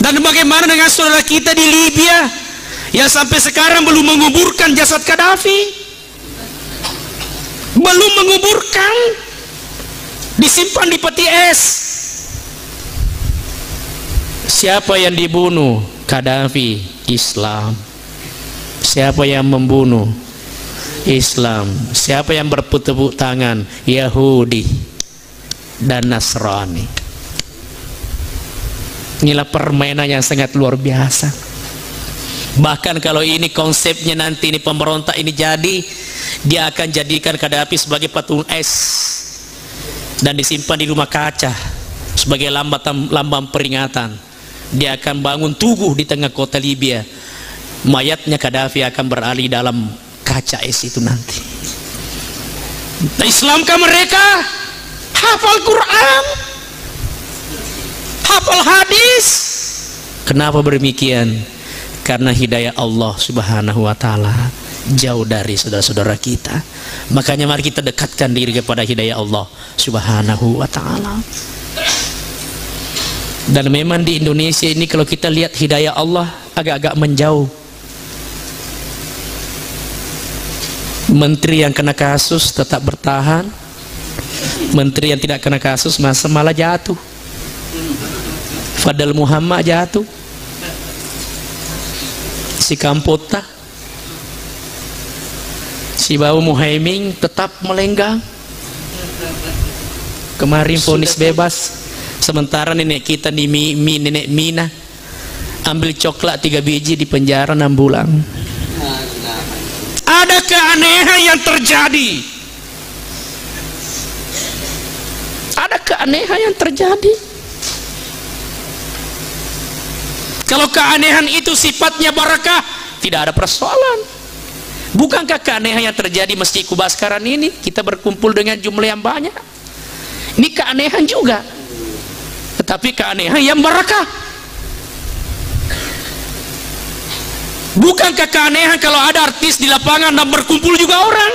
Dan bagaimana dengan saudara kita di Libya yang sampai sekarang belum menguburkan jasad Gaddafi? Belum menguburkan, disimpan di peti es. Siapa yang dibunuh? Gaddafi. Islam. Siapa yang membunuh? Islam. Siapa yang bertepuk tangan? Yahudi dan Nasrani. Inilah permainan yang sangat luar biasa. Bahkan kalau ini konsepnya nanti ini pemberontak ini jadi, dia akan jadikan Gaddafi sebagai patung es dan disimpan di rumah kaca sebagai lambang peringatan. Dia akan bangun tugu di tengah kota Libya. Mayatnya Gaddafi akan beralih dalam kaca es itu nanti. Islamkah mereka? Hafal Quran, hafal hadis. Kenapa demikian? Karena hidayah Allah Subhanahu wa ta'ala jauh dari saudara-saudara kita. Makanya mari kita dekatkan diri kepada hidayah Allah Subhanahu wa ta'ala. Dan memang di Indonesia ini kalau kita lihat hidayah Allah agak-agak menjauh. Menteri yang kena kasus tetap bertahan, menteri yang tidak kena kasus malah jatuh. Fadl Muhammad jatuh, si Kampota, si Bau Muhaimin tetap melenggang. Kemarin vonis bebas. Sementara nenek kita di nenek Mina ambil coklat 3 biji di penjara 6 bulan. Ada keanehan yang terjadi. Ada keanehan yang terjadi. Kalau keanehan itu sifatnya barakah, tidak ada persoalan. Bukankah keanehan yang terjadi Masjid Kuba sekarang ini kita berkumpul dengan jumlah yang banyak? Ini keanehan juga, tetapi keanehan yang barakah. Bukankah keanehan kalau ada artis di lapangan dan berkumpul juga orang?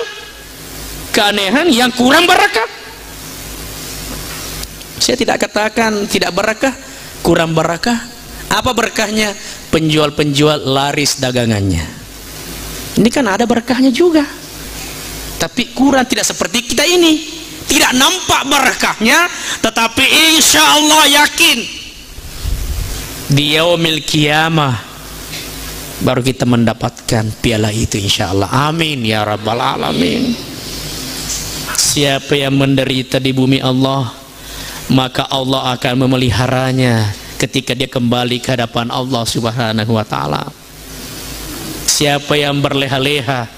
Keanehan yang kurang barakah. Saya tidak katakan tidak barakah, kurang barakah. Apa berkahnya? Penjual-penjual laris dagangannya. Ini kan ada berkahnya juga, tapi kurang, tidak seperti kita ini. Tidak nampak berkahnya, tetapi insya Allah yakin di yaumil qiyamah baru kita mendapatkan piala itu insya Allah. Amin ya rabbal alamin. Siapa yang menderita di bumi Allah, maka Allah akan memeliharanya ketika dia kembali ke hadapan Allah Subhanahu wa ta'ala. Siapa yang berleha-leha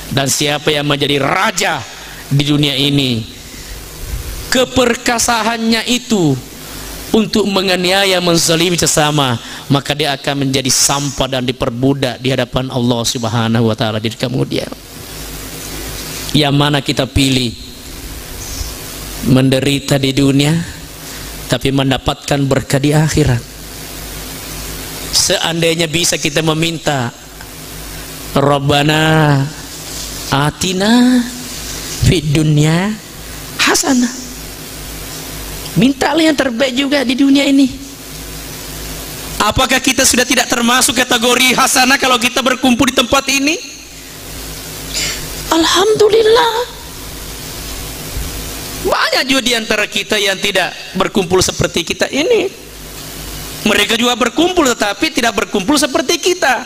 dan siapa yang menjadi raja di dunia ini, keperkasaannya itu untuk menganiaya, menzalimi sesama, maka dia akan menjadi sampah dan diperbudak di hadapan Allah Subhanahu wa ta'ala di kemudian. Yang mana kita pilih? Menderita di dunia tapi mendapatkan berkah di akhirat. Seandainya bisa kita meminta, Rabbana atina fid dunya hasanah, mintalah yang terbaik juga di dunia ini. Apakah kita sudah tidak termasuk kategori hasanah kalau kita berkumpul di tempat ini? Alhamdulillah. Banyak juga di antara kita yang tidak berkumpul seperti kita ini. Mereka juga berkumpul tetapi tidak berkumpul seperti kita.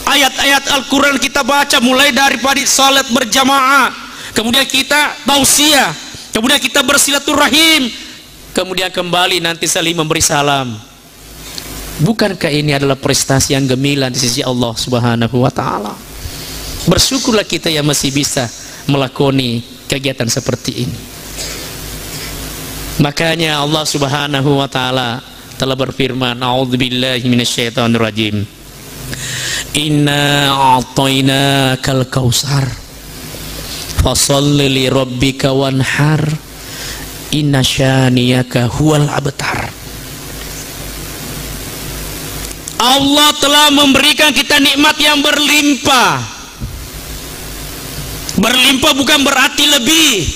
Ayat-ayat Al-Quran kita baca mulai daripada salat berjamaah, kemudian kita tausiah, kemudian kita bersilaturahim, kemudian kembali nanti saling memberi salam. Bukankah ini adalah prestasi yang gemilang di sisi Allah Subhanahu wa ta'ala? Bersyukurlah kita yang masih bisa melakoni kegiatan seperti ini. Makanya Allah Subhanahu wa ta'ala telah berfirman, a'udzubillahi minasyaitonirrajim, inna a'tainakal kautsar fasholli li rabbika wanhar inna syaniyaka huwal abtar. Allah telah memberikan kita nikmat yang berlimpah. Berlimpah bukan berarti lebih,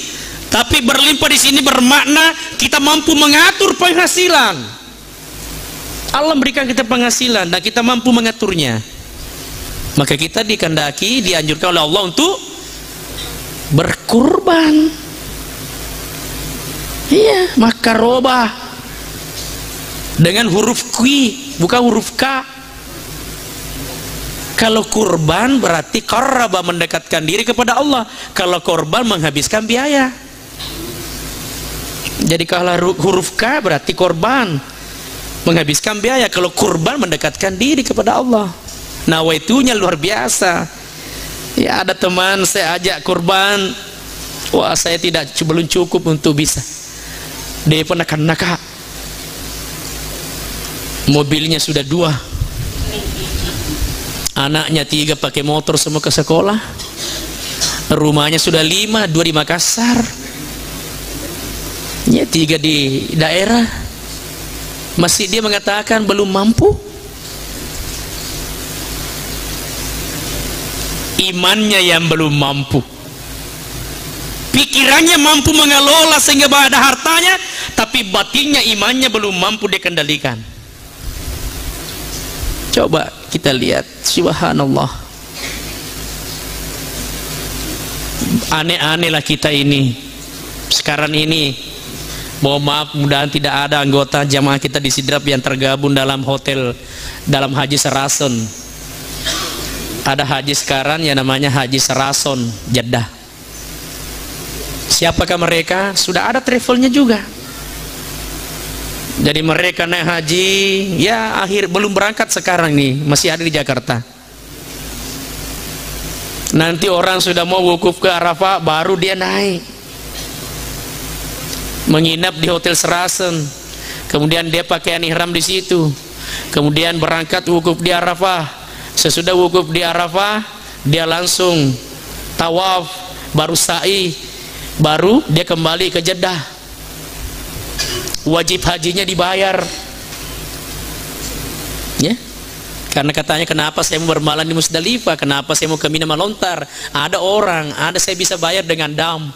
tapi berlimpah di sini bermakna kita mampu mengatur penghasilan. Allah memberikan kita penghasilan dan kita mampu mengaturnya, maka kita dianjurkan oleh Allah untuk berkurban. Iya, maka robah dengan huruf Q, bukan huruf K. Kalau kurban berarti qarraba, mendekatkan diri kepada Allah. Kalau korban menghabiskan biaya. Jadi kalau huruf K berarti korban, menghabiskan biaya. Kalau kurban mendekatkan diri kepada Allah. Nawaitunya luar biasa. Ya, ada teman saya ajak kurban, wah saya belum cukup untuk bisa. Dia pernah kena, mobilnya sudah 2, anaknya 3 pakai motor semua ke sekolah, rumahnya sudah 5, 2 di Makassar, ya 3 di daerah, masih dia mengatakan belum mampu. Imannya yang belum mampu, pikirannya mampu mengelola sehingga ada hartanya, tapi batinnya, imannya belum mampu dikendalikan. Coba kita lihat, subhanallah, aneh-aneh lah kita ini sekarang ini. Mohon maaf, mudahan tidak ada anggota jamaah kita di Sidrap yang tergabung dalam hotel, dalam Haji Serason. Ada haji sekarang yang namanya Haji Serason Jeddah. Siapakah mereka? Sudah ada travelnya juga. Jadi mereka naik haji, ya belum berangkat sekarang nih, masih ada di Jakarta. Nanti orang sudah mau wukuf ke Arafah, baru dia naik, menginap di hotel Serasan, kemudian dia pakaian ihram di situ, kemudian berangkat wukuf di Arafah. Sesudah wukuf di Arafah, dia langsung tawaf, baru sa'i, baru dia kembali ke Jeddah. Wajib hajinya dibayar, ya. Karena katanya, kenapa saya mau bermalam di Musdalifah, kenapa saya mau ke Mina melontar, ada orang, ada saya bisa bayar dengan dam.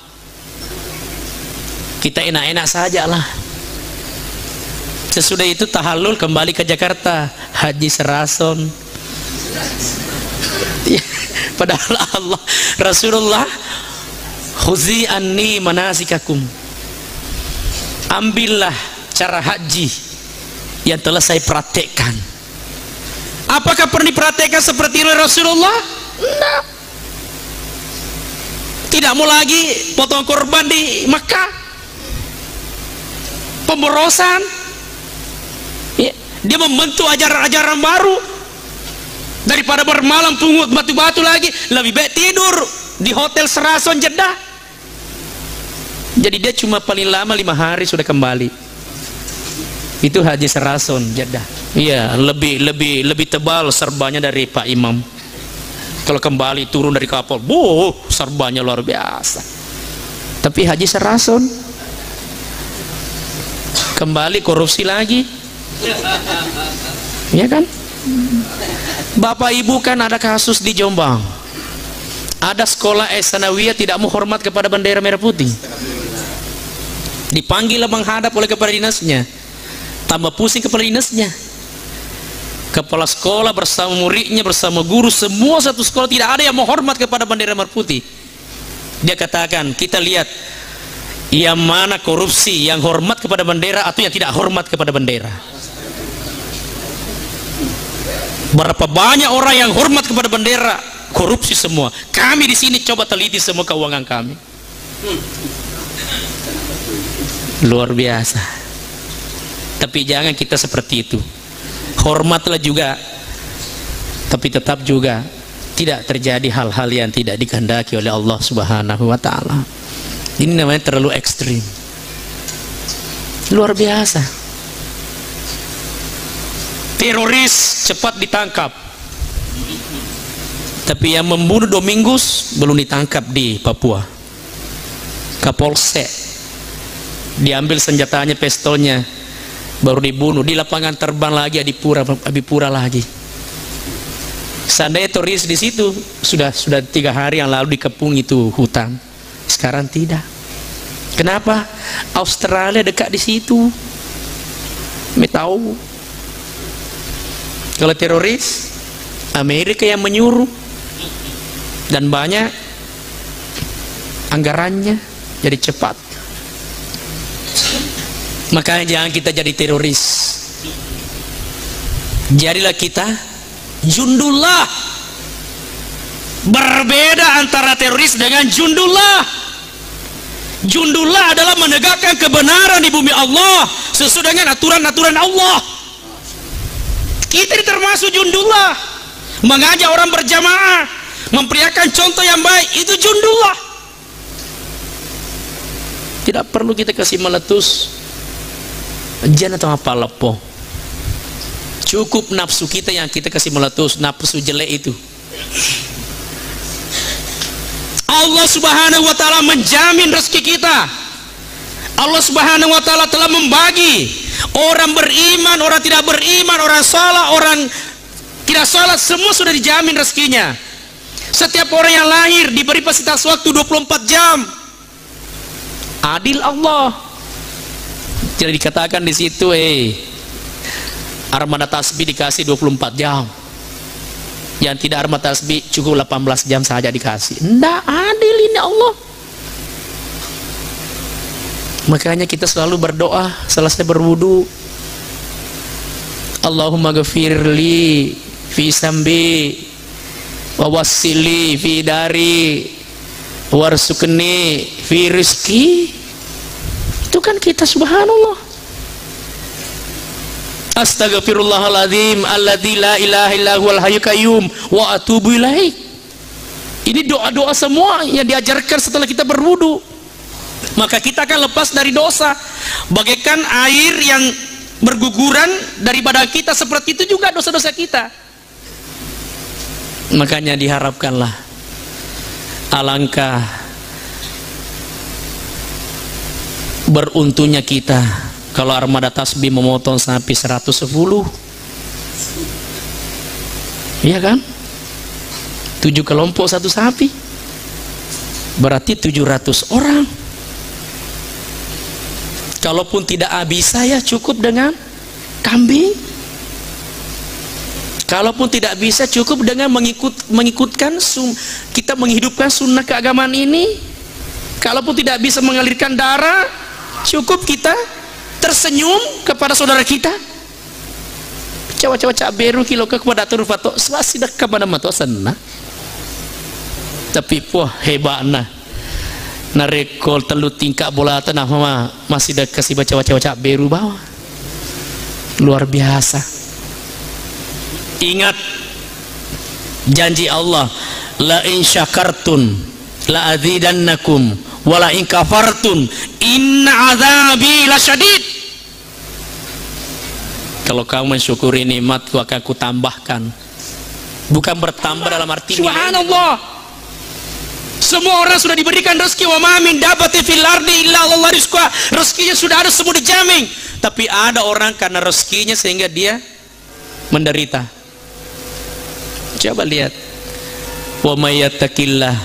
Kita enak-enak saja lah. Sesudah itu tahallul, kembali ke Jakarta, Haji Serason. Ya, padahal Allah, Rasulullah, khuzi anni manasikakum, ambillah cara haji yang telah saya praktekkan. Apakah pernah dipraktekkan seperti Rasulullah? Tidak. Tidak mau lagi potong korban di Makkah, pemborosan, ya, dia membentuk ajaran-ajaran baru. Daripada bermalam pungut batu-batu lagi, lebih baik tidur di hotel Serason Jeddah. Jadi dia cuma paling lama 5 hari sudah kembali. Itu Haji Serason Jeddah. Iya, lebih tebal serbanya dari Pak Imam. Kalau kembali turun dari kapal, serbanya luar biasa. Tapi Haji Serason kembali korupsi lagi, ya kan? Bapak Ibu, kan ada kasus di Jombang, ada sekolah Sanawiyah tidak mau hormat kepada bendera merah putih, dipanggil menghadap oleh kepala dinasnya, tambah pusing kepala dinasnya, kepala sekolah bersama muridnya, bersama guru, semua satu sekolah tidak ada yang mau hormat kepada bendera merah putih. Dia katakan, kita lihat yang mana korupsi, yang hormat kepada bendera atau yang tidak hormat kepada bendera. Berapa banyak orang yang hormat kepada bendera, korupsi semua. Kami di sini coba teliti semua keuangan kami. Luar biasa. Tapi jangan kita seperti itu. Hormatlah juga, tapi tetap juga tidak terjadi hal-hal yang tidak dikehendaki oleh Allah Subhanahu wa Ta'ala. Ini namanya terlalu ekstrim. Luar biasa. Teroris cepat ditangkap, tapi yang membunuh Domingus belum ditangkap di Papua. Kapolsek diambil senjatanya, pistolnya, baru dibunuh di lapangan terbang lagi, Adipura lagi. Seandainya teroris di situ sudah 3 hari yang lalu dikepung itu hutan, sekarang tidak. Kenapa? Australia dekat di situ, tahu. Kalau teroris, Amerika yang menyuruh dan banyak anggarannya, jadi cepat. Makanya jangan kita jadi teroris. Jadilah kita jundullah. Berbeda antara teroris dengan jundullah. Jundullah adalah menegakkan kebenaran di bumi Allah sesuai dengan aturan-aturan Allah. Kita termasuk jundullah, mengajak orang berjamaah, memperlihatkan contoh yang baik, itu jundullah. Tidak perlu kita kasih meletus jangan atau apa lepo. Cukup nafsu kita yang kita kasih meletus, nafsu jelek itu. Allah Subhanahu wa taala menjamin rezeki kita. Allah Subhanahu wa taala telah membagi orang beriman, orang tidak beriman, orang salah, orang tidak salah, semua sudah dijamin rezekinya. Setiap orang yang lahir diberi fasilitas waktu 24 jam. Adil Allah. Tidak dikatakan di situ armada tasbih dikasih 24 jam. Yang tidak armada tasbih cukup 18 jam saja dikasih. Tidak adil ini Allah. Makanya kita selalu berdoa selesai berwudu, Allahumma ghafirli fi sambi wa wassili fi dari warsukni fi rizki. Itu kan kita, subhanallah. Astaghfirullahaladzim alladzi la ilaha illa huwal hayyul qayyum wa atubu ilaih. Ini doa-doa semua yang diajarkan setelah kita berwudu. Maka kita akan lepas dari dosa. Bagaikan air yang berguguran dari badan kita, seperti itu juga dosa-dosa kita. Makanya diharapkanlah, alangkah beruntungnya kita kalau armada tasbih memotong sapi 110. Iya kan? 7 kelompok satu sapi, berarti 700 orang. Kalaupun tidak bisa ya cukup dengan kambing. Kalaupun tidak bisa cukup dengan mengikutkan kita menghidupkan sunnah keagamaan ini. Kalaupun tidak bisa mengalirkan darah, cukup kita tersenyum kepada saudara kita. Cawa-cawa cak beru kilo ke kepada atur fato swasidak kepada mato senna. Tapi wah hebatna. Narekol telu tingkak bola tanah mama masih dah kasih baca-baca cak beru bawah. Luar biasa. Ingat janji Allah, la in syakartun la azidannakum wa la in kafartun inna azabi lasyadid. Kalau kamu mensyukuri nikmatku akan ku tambahkan. Bukan bertambah dalam arti subhanallah. Semua orang sudah diberikan rezeki, wa ma min dabbatin fil ardi illa Allah rizqa. Rezekinya sudah ada, semua dijamin. Tapi ada orang karena rezekinya sehingga dia menderita. Coba lihat. Wa may yattaqillah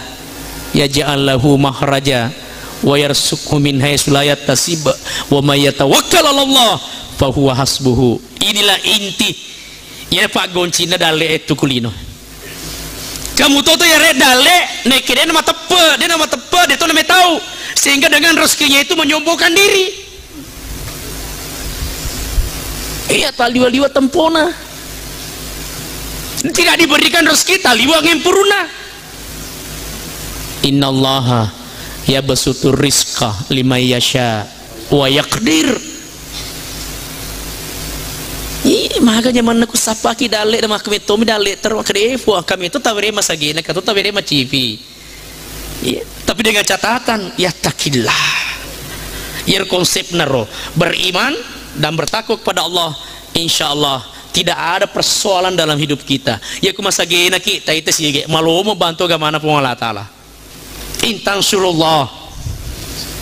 yaj'al lahu makhraja wa yarzuqhu min haitsu la yahtasib wa may yatawakkal 'ala Allah fa huwa hasbuhu. Inilah inti. Ya Pak Goncina dale itu kulino. Kamu tahu ya red dale nek dia nama tepe, dia tuh nama tahu, sehingga dengan rezekinya itu menyombongkan diri. Iya taliwa-liwa tempona. Tidak diberikan rezeki taliwa ngempuruna. Innallaha yabsutur rizqa liman yasha wa yaqdir. Makanya mana ku sapaki dale nama kami tomi dale terwakrefu kami itu tawere masagina katu tawere macivi. Tapi dengan catatan ya takillah. Ya konsep naro beriman dan bertakwa kepada Allah, insya Allah tidak ada persoalan dalam hidup kita. Ya ku masagina kita itu sih malu mau bantu gamana pun Allah Taala. Intan surullah.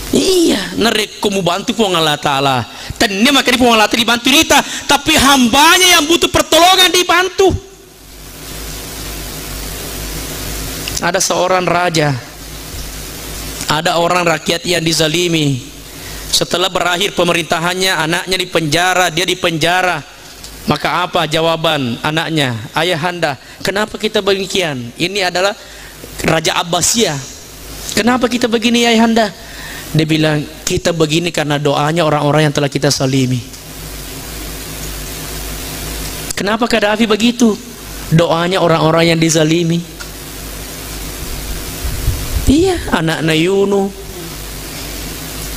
Iya, nerek kamu bantu pun Allah Taala. Tanya maka di pun Allah Taala dibantu kita, tapi hambanya yang butuh pertolongan dibantu. Ada seorang raja, ada orang rakyat yang dizalimi. Setelah berakhir pemerintahannya, anaknya dipenjara, dia dipenjara. Maka apa jawaban anaknya? Ayahanda, kenapa kita demikian? Ini adalah Raja Abbasiyah. Kenapa kita begini ayahanda? Dia bilang, kita begini karena doanya orang-orang yang telah kita salimi. Kenapa Gaddafi begitu? Doanya orang-orang yang dizalimi. Iya, anak-anak Yuno.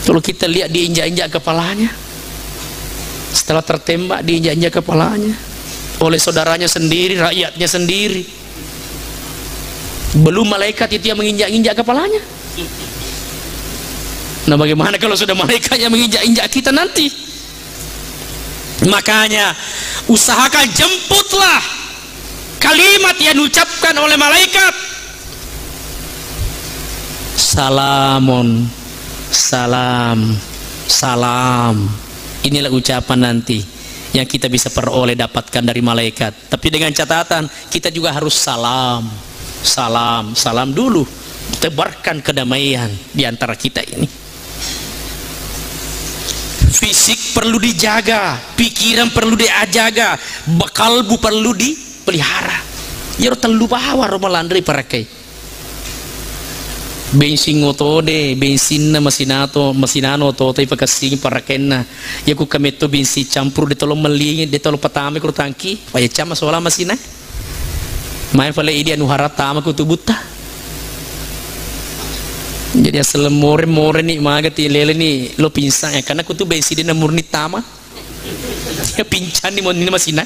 Kalau kita lihat diinjak-injak kepalanya. Setelah tertembak diinjak-injak kepalanya oleh saudaranya sendiri, rakyatnya sendiri. Belum malaikat itu yang menginjak-injak kepalanya. Nah, bagaimana kalau sudah malaikat yang menginjak-injak kita nanti? Makanya usahakan jemputlah kalimat yang diucapkan oleh malaikat. Salamun, salam, salam. Inilah ucapan nanti yang kita bisa peroleh, dapatkan dari malaikat. Tapi dengan catatan, kita juga harus salam, salam, salam dulu. Tebarkan kedamaian di antara kita ini. Fisik perlu dijaga, pikiran perlu diajaga, kalbu perlu dipelihara. Ya terlalu bawa romalandri parakai. Bensin ngotode, bensin na masinano to tay pagkasing parakenna. Ya ku kami to bensin campur de tolo melingin de tolo patame ku tangki, paya chama sola masina. Main fale idi anu haratama ku tubuta. Jadi asal more ni magati lele ni lo pinsan ya karena ku tu bensin de na murni tama. Ya pincan ni masina.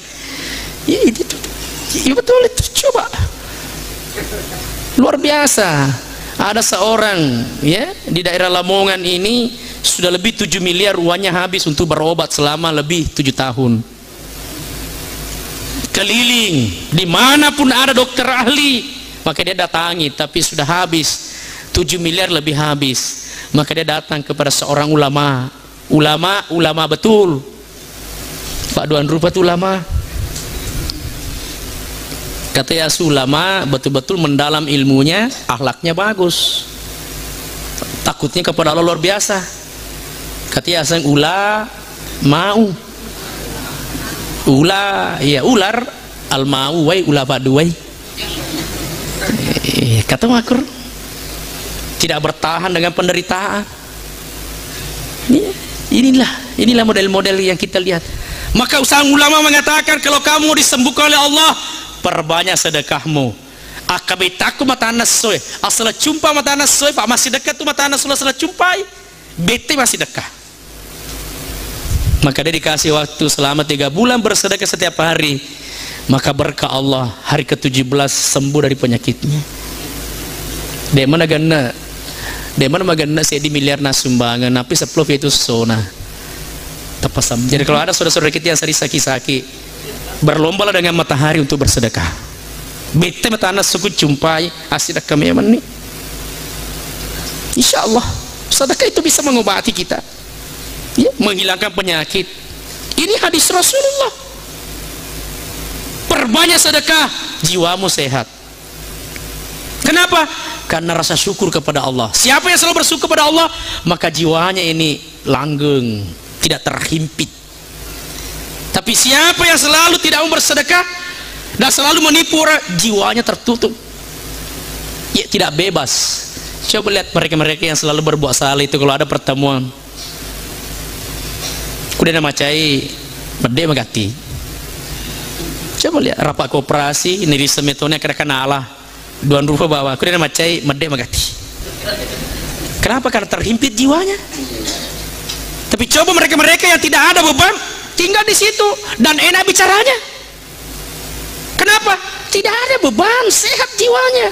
Ya itu tuh. Ya betul itu, coba. Luar biasa. Ada seorang ya di daerah Lamongan ini sudah lebih 7 miliar uangnya habis untuk berobat selama lebih 7 tahun. Keliling dimanapun ada dokter ahli, maka dia datangi, tapi sudah habis 7 miliar lebih habis. Maka dia datang kepada seorang ulama betul. Pak Duan Rupa itu ulama. Kata ya ulama betul-betul mendalam ilmunya, akhlaknya bagus, takutnya kepada Allah luar biasa. Kata ya sang ular al mau wai ulah paduai. Kata makur tidak bertahan dengan penderitaan. Inilah model-model yang kita lihat. Maka usaha ulama mengatakan kalau kamu disembuhkan oleh Allah, perbanyak sedekahmu. Akabitaku mata nasoy, asal jumpa mata nasoy, pak masih dekat tu mata nasoy, asal jumpai, bete masih dekat. Maka dia dikasih waktu selama 3 bulan bersedekah setiap hari. Maka berkah Allah, hari ke-17 sembuh dari penyakitnya. Dia mana magana saya di miliar nasumbangan, tapi 10 itu sona. Tepasam. Jadi kalau ada saudara-saudara kita yang sering sakit-sakit, berlomba dengan matahari untuk bersedekah. Bete matana suku jumpai asyik kami ni. Insya Allah sedekah itu bisa mengobati kita, ya, menghilangkan penyakit. Ini hadis Rasulullah. Perbanyak sedekah, jiwamu sehat. Kenapa? Karena rasa syukur kepada Allah. Siapa yang selalu bersyukur kepada Allah, maka jiwanya ini langgeng, tidak terhimpit. Tapi siapa yang selalu tidak mau bersedekah dan selalu menipu orang, jiwanya tertutup, ya, tidak bebas. Coba lihat mereka-mereka yang selalu berbuat salah itu, kalau ada pertemuan kuda macai mede magati. Coba lihat rapat koperasi ini di semetonnya kira-kira Allah Duan Rupa bawa kuda macai mede magati. Kenapa? Karena terhimpit jiwanya. Tapi coba mereka-mereka yang tidak ada beban tinggal di situ dan enak bicaranya. Kenapa? Tidak ada beban, sehat jiwanya.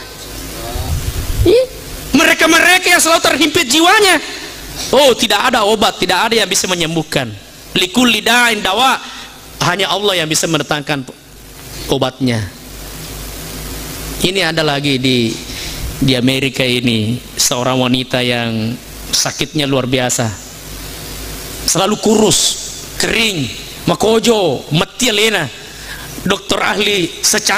Mereka-mereka yang selalu terhimpit jiwanya, oh, tidak ada obat, tidak ada yang bisa menyembuhkan. Likul lidain dawa, hanya Allah yang bisa mendatangkan obatnya. Ini ada lagi di Amerika ini seorang wanita yang sakitnya luar biasa, selalu kurus, kering, makojo, mati lena. Dokter ahli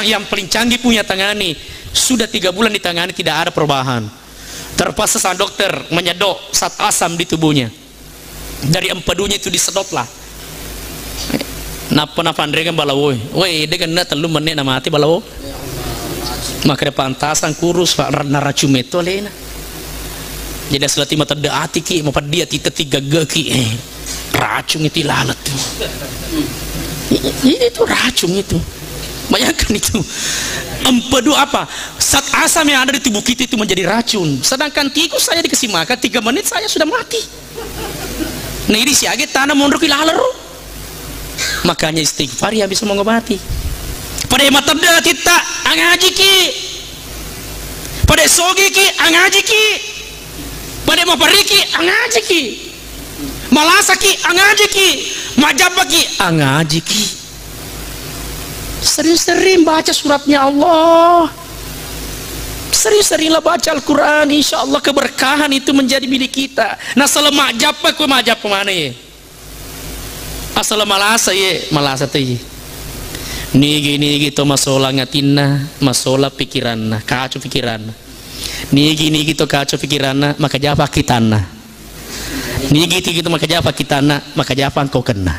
yang paling canggih punya tangani, sudah 3 bulan ditangani tidak ada perubahan. Terpaksa sang dokter menyedot zat asam di tubuhnya, dari empedunya itu disedotlah. napa andre kan balawo woi de kan na telu menit na mati balawo maka pantasan kurus pak naracu meto lena jadi selati mata de atiki mau dia tita tiga geki racun itu lalat tuh itu racun itu bayangkan itu empedu apa zat asam yang ada di tubuh kita itu menjadi racun, sedangkan tikus saya dikasih makan 3 menit saya sudah mati. Nah ini si age tanah mondok ilaler, makanya istighfar yang bisa mengobati. Pada mata dah kita angaji ki, pada sogi ki angaji ki, pada mapariki angaji ki, malasaki angaji ki, majapaki angaji ki. Sering-sering baca suratnya Allah, sering-seringlah baca Al-Quran, insya Allah keberkahan itu menjadi milik kita. Nah selama majapa ku majap kemana ya? Asal malasa ya, malasa tuh ya. Nigi to masalah ngatinna, masalah pikiranna, kacau pikiranna. Nigi to kacau pikiranna, maka japa kitana. Nigi to maka japa kitana, maka japa engkau kena.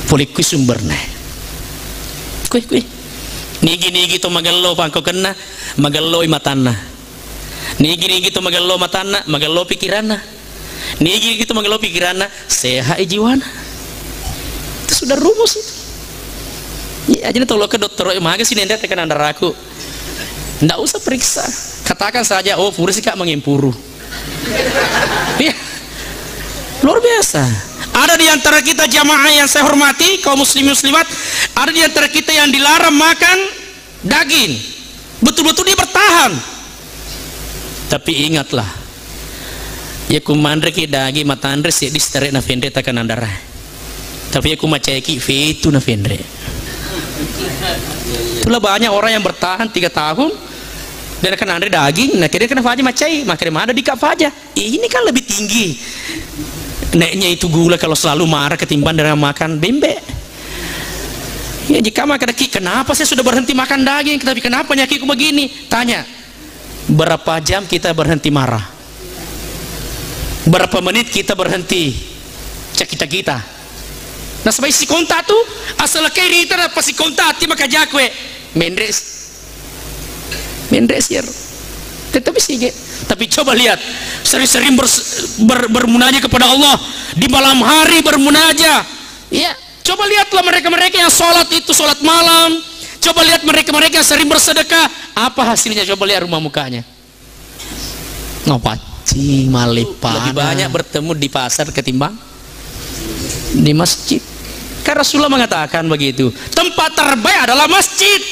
Polikui sumbernya. Kui nigi to magallo pangko kena magallo matana nigi to magallo matana magallo pikiranna nigi to magallo pikiranna sehat jiwana itu sudah rumus itu ya jadi tolong ke dokter maga sini ndak tekan andaraku ndak usah periksa katakan saja oh purus kak mengimpuru ya luar biasa. Ada di antara kita jamaah yang saya hormati, kaum muslim muslimat, ada di antara kita yang dilarang makan daging. Betul-betul dia bertahan. Tapi ingatlah, ya kumandre ki daging matandre si distere na fendre takan andara. Tapi ya kumaceki fitu na fendre. Itulah banyak orang yang bertahan 3 tahun dan akan andre daging, nah kira kena faja macai, makanya ada di kap faja. Ini kan lebih tinggi. Neknya itu gula kalau selalu marah ketimbang dari makan bembe. Ya jika makan daging, kenapa saya sudah berhenti makan daging, tapi kenapa nyakitku begini? Tanya, berapa jam kita berhenti marah? Berapa menit kita berhenti cakita kita? Nah sebagai si konta tu, asal kiri itu apa si konta ti maka jakwe mendres ya. Tetapi sih, tapi coba lihat sering-sering bermunajat kepada Allah di malam hari bermunajat. Ya, coba lihatlah mereka-mereka yang sholat itu sholat malam. Coba lihat mereka-mereka yang sering bersedekah. Apa hasilnya? Coba lihat rumah mukanya. Ngopacing malipan. Lebih banyak bertemu di pasar ketimbang di masjid. Karena Rasulullah mengatakan begitu. Tempat terbaik adalah masjid.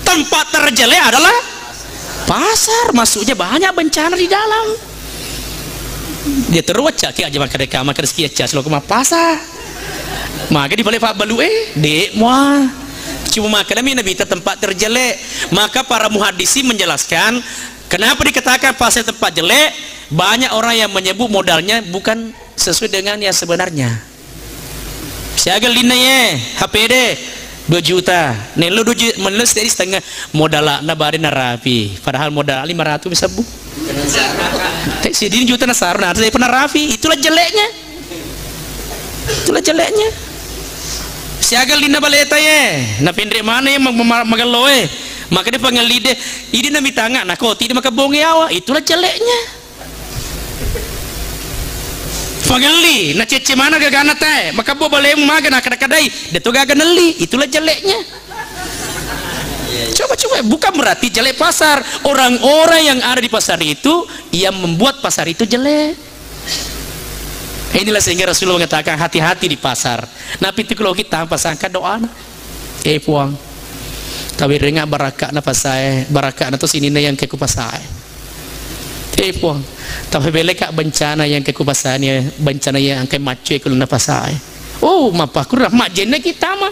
Tempat terjelek adalah pasar. Masuknya banyak bencana di dalam. Dia terus cak aja makan dekat makan sekian cas lo ke pasar. Maka di balik Pak Balu dek muah. Cuma makan nabi tempat terjelek. Maka para muhadisi menjelaskan kenapa dikatakan pasar tempat jelek. Banyak orang yang menyebut modalnya bukan sesuai dengan yang sebenarnya. Siaga lina ye HPD 2 juta, nelo 2 juta, menes dari setengah modal na bari na rapi, padahal modal 500 bisa bu. Tek sedini juta na sarun, ada saya pernah rapi, itulah jeleknya. Siaga lina baleta ye, na pendek mana yang magaloe, maka dia panggil lide, ini na mitanga, na kau tidak maka bonge awa, itulah jeleknya. Pageli, na cece mana gagana teh, maka bo boleh makan nak kadai, dia tu gagana li, itulah jeleknya. Coba bukan berarti jelek pasar. Orang-orang yang ada di pasar itu yang membuat pasar itu jelek. Inilah sehingga Rasulullah mengatakan hati-hati di pasar. Nabi itu kalau kita pasangkan doa, puang. Tapi rengah barakah na pasai, barakah na tu sini na yang ke kupasai. Puang. Tapi beleka bencana yang ke kupasannya, bencana yang ke macet kalau na pasai. Oh, mapa kurang majene kita mah.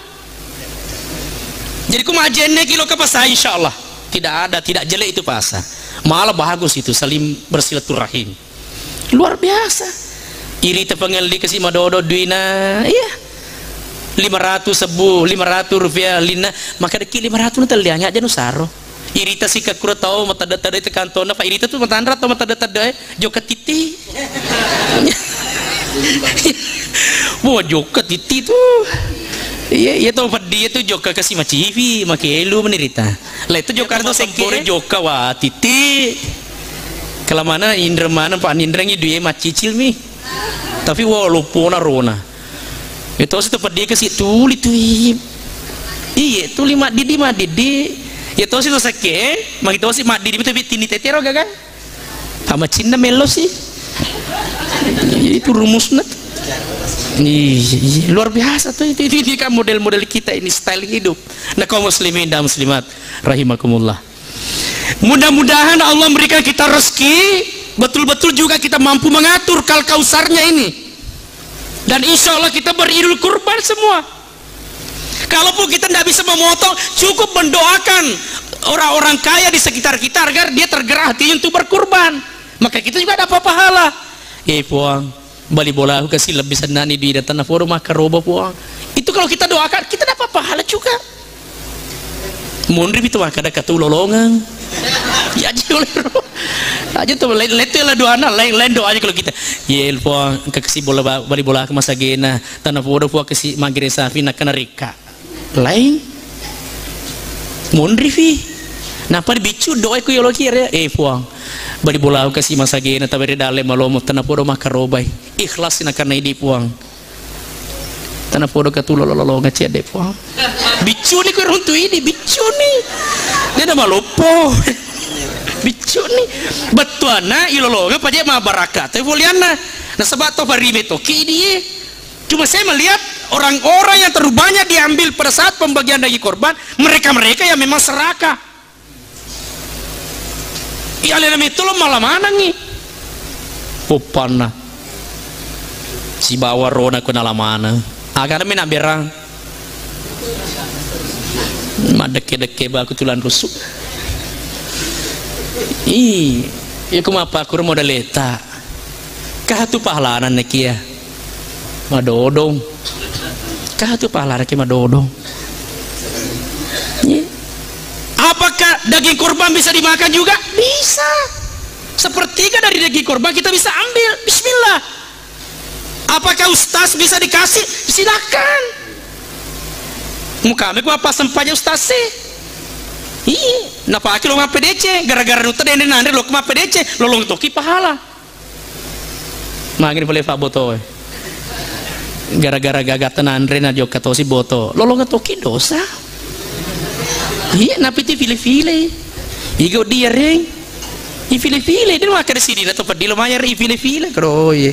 Jadi ku majene kilo ke pasai insyaallah. Tidak jelek itu pasar. Malah bagus itu saling bersilaturahim. Luar biasa. Iri tepengel dikasih madodo duina, iya. 500 sebu, 500 rupiah lina, maka deki 500 nu teliangnya aja nu saro. Irita si kakura tahu mata data itu kantona, Pak irita tuh mata andra atau mata data joket titi. Wah joket titi tuh. Iya itu dia tuh joka kasih macivi makelu menirita lah itu joka itu sekore joka wah titi kalau mana Indra mana Pak Indra ngi dia macicil mi tapi wah lupona rona itu sih tempat dia kasih tuli tuh iya tuh lima didi ya tuh sih tuh seke mak itu sih mak didi tapi tini tetero gak kan sama Cina melo sih itu rumusnya luar biasa tuh ini kan model-model kita ini style hidup. Nah kaum muslimin dan muslimat rahimakumullah, mudah-mudahan Allah memberikan kita rezeki betul-betul juga kita mampu mengatur kausarnya ini, dan insya Allah kita beridul kurban semua. Kalaupun kita tidak bisa memotong, cukup mendoakan orang-orang kaya di sekitar kita agar dia tergerak hatinya untuk berkurban, maka kita juga dapat pahala. Puang bali bola aku kasih lebih senani di tanah forum maka roba puang itu kalau kita doakan kita dapat pahala juga. Mundri itu maka ada kata lolongan ya aja tuh lain doa lain doanya kalau kita puang kasih bola bali bola ke masa gena tanah forum puang kasih magire safi nak kena rika lain mundri fi napa bicu doa ku yolo kira puang bari bola kasih masa gena tabere dale malomo tanah podo makarobai ikhlas na karena ini puang tanah podo katulo lolo ngece de puang bicu ni ko runtu ini bicu ni dia nama lopo bicu ni betuana ilolo nga paje ma barakat foliana na sabato parime to ki cuma saya melihat orang-orang yang terlalu banyak diambil pada saat pembagian daging korban mereka yang memang serakah. Ya lena itu lo malah mana nih? Popana si bawa rona ku nala mana? Agar mina berang. Madeke-deke ba aku tulan rusuk. Ya kumapa aku modal leta. Kah tu pahlanan nekia. Madodong. Kah tu pahlanan nekia madodong. Apakah daging kurban bisa dimakan juga? Bisa. Sepertiga dari daging kurban kita bisa ambil. Bismillah. Apakah ustaz bisa dikasih? Silakan. Muka aku apa sempatnya ustaz sih? Napa aki lo PDC? Gara-gara nuta dene nande lo kema PDC, lo toki pahala. Mangin boleh pak boto. Gara-gara gagatan andre na jok katosi boto, lo toki dosa. Iya, napi ti file-file. Igo dia reng. I file-file dia makan di sini atau padi lo mayar i file-file kro ye.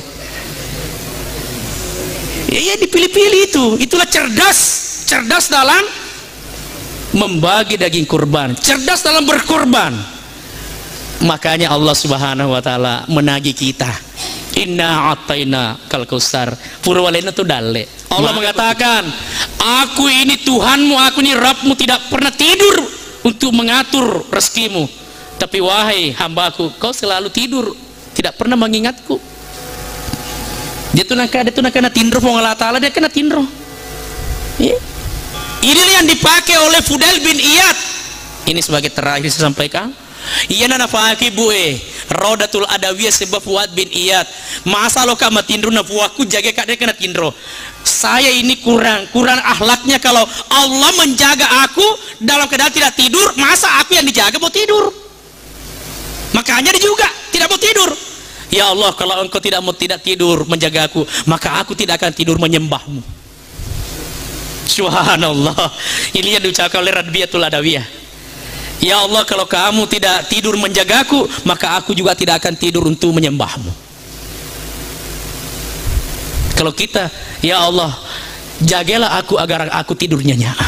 Iya dipilih-pilih itu. Itulah cerdas dalam membagi daging kurban, cerdas dalam berkorban. Makanya Allah Subhanahu wa taala menagih kita. Inna ataina kal kausar. Purwalena tu dalle. Allah mengatakan, aku ini Tuhanmu, aku ini Rabbmu, tidak pernah tidur untuk mengatur rezekimu. Tapi wahai hambaku, kau selalu tidur, tidak pernah mengingatku. Dia tuh nak kena tindro Allah Ta'ala, dia kena tindro. Inilah yang dipakai oleh Fudail bin Iyad. Ini sebagai terakhir saya sampaikan. Iya nana fakih bue Rodatul Adawiyah sebab Fuad bin Iyad masa lo kama tindro na fuaku jaga kak dia kena tindro. Saya ini kurang akhlaknya kalau Allah menjaga aku dalam keadaan tidak tidur, masa aku yang dijaga mau tidur? Makanya dia juga tidak mau tidur. Ya Allah, kalau engkau tidak tidur menjaga aku, maka aku tidak akan tidur menyembahmu. Subhanallah. Ini yang diucapkan oleh Radbiyatul Adawiyah. Ya Allah, kalau kamu tidak tidur menjagaku, maka aku juga tidak akan tidur untuk menyembahmu. Kalau kita, ya Allah, jagalah aku agar aku tidur nyenyak.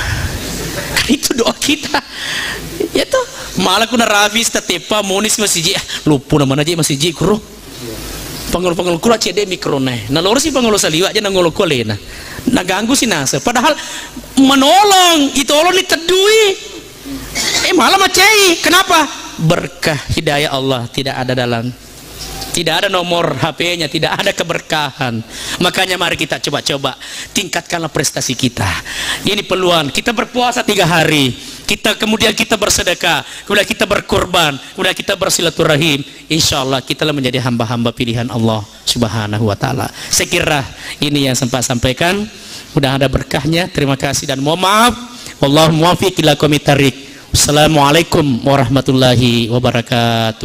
Itu doa kita. Ya toh, malah kuna Rafis tetepa monis masih lupa nama aja masih kuro. Pangul kura cede mikrone. Nah loro sih pangul saliwa aja nangolo kolena. Nah ganggu sih nasa. Padahal menolong itu Allah ditedui. Malah macai. Kenapa? Berkah hidayah Allah tidak ada nomor HP-nya, tidak ada keberkahan. Makanya mari kita coba tingkatkanlah prestasi kita. Ini peluang kita berpuasa 3 hari, kemudian kita bersedekah, kemudian kita berkorban, kemudian kita bersilaturahim. Insya Allah kita menjadi hamba-hamba pilihan Allah Subhanahu wa taala. Saya kira ini yang sempat sampaikan. mudah ada berkahnya. Terima kasih dan mohon maaf. Wallahu muwaffiq ila aqwamit thariq. Wassalamualaikum warahmatullahi wabarakatuh.